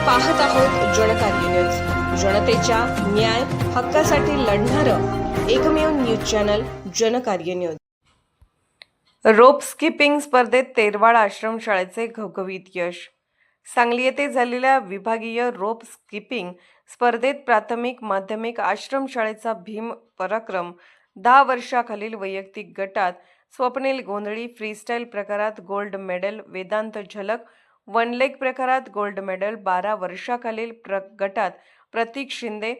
पाहत आहोत जनकार्य न्यूज, जनतेच्या न्याय हक्कासाठी लढणारं एकमेव न्यूज चॅनल जनकार्य न्यूज। रोप स्किपिंग स्पर्धेत तेरवाड आश्रमशाळेचे घवघवीत यश। सांगली येथे झालेल्या विभागीय रोप स्किपिंग स्पर्धेत प्राथमिक माध्यमिक आश्रमशाळेचा भीम पराक्रम 10 वर्षाखालील वैयक्तिक गटात स्वप्नील गोंधळी, फ्रीस्टाईल प्रकारात गोल्ड मेडल वेदांत झलक, वन लेग प्रकारात गोल्ड मेडल 12 वर्षाखालील गटात प्रतीक शिंदे,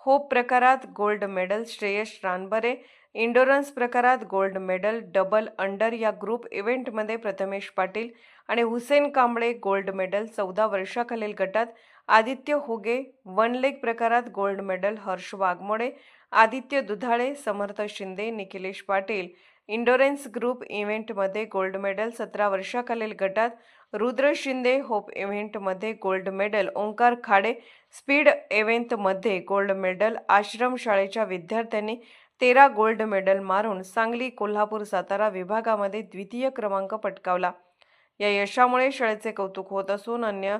होप प्रकारात गोल्ड मेडल श्रेयश रानबरे, इंडोरन्स प्रकारात गोल्ड मेडल डबल अंडर या ग्रुप इव्हेंटमध्ये प्रथमेश पाटील आणि हुसेन कांबळे गोल्ड मेडल 14 वर्षाखालील गटात आदित्य होगे, वन लेग प्रकारात gold medal Harsh Waghmode, Aditya Dudhale, Samarth Shinde, Nikhilesh Patil, endurance group इव्हेंटमध्ये गोल्ड मेडल 17 वर्षाखालील गटात रुद्र शिंदे, होप इव्हेंटमध्ये gold medal Omkar Khade, speed इव्हेंटमध्ये गोल्ड मेडल आश्रम शाळेच्या विद्यार्थ्यांनी 13 गोल्ड मेडल मारून सांगली, कोल्हापूर, सातारा विभागामध्ये द्वितीय क्रमांक पटकावला। या यशामुळे शाळेचे कौतुक होत असून अन्य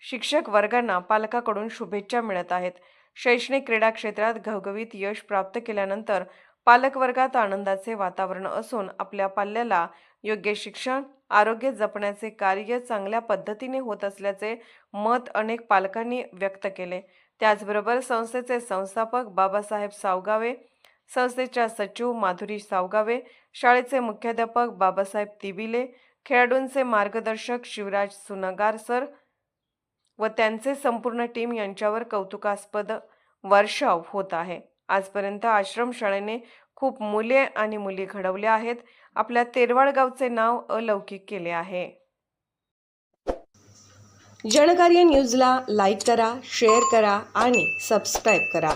शिक्षक वर्गांना पालकांकडून शुभेच्छा मिळत आहेत। शैक्षणिक क्रीडा क्षेत्रात घवघवीत यश प्राप्त केल्यानंतर पालक वर्गात आनंदाचे वातावरण असून आपल्या पाल्याला योग्य शिक्षण, आरोग्य जपण्याचे कार्य चांगल्या पद्धतीने होत असल्याचे मत अनेक पालकांनी व्यक्त केले। त्याचबरोबर संस्थेचे संस्थापक बाबासाहेब सावगावे, संस्थेच्या सचिव माधुरी सावगावे, शाळेचे मुख्याध्यापक बाबासाहेब तिबिले, खेळाडूंचे मार्गदर्शक शिवराज सुनगार सर व त्यांचे संपूर्ण टीम यांच्यावर कौतुकास्पद वर्षाव होत आहे। आजपर्यंत आश्रमशाळेने खूप मुले आणि मुली घडवल्या आहेत। आपल्या तेरवाड गावचे नाव अलौकिक केले आहे। जनकार्य न्यूजला लाईक करा, शेअर करा आणि सबस्क्राईब करा।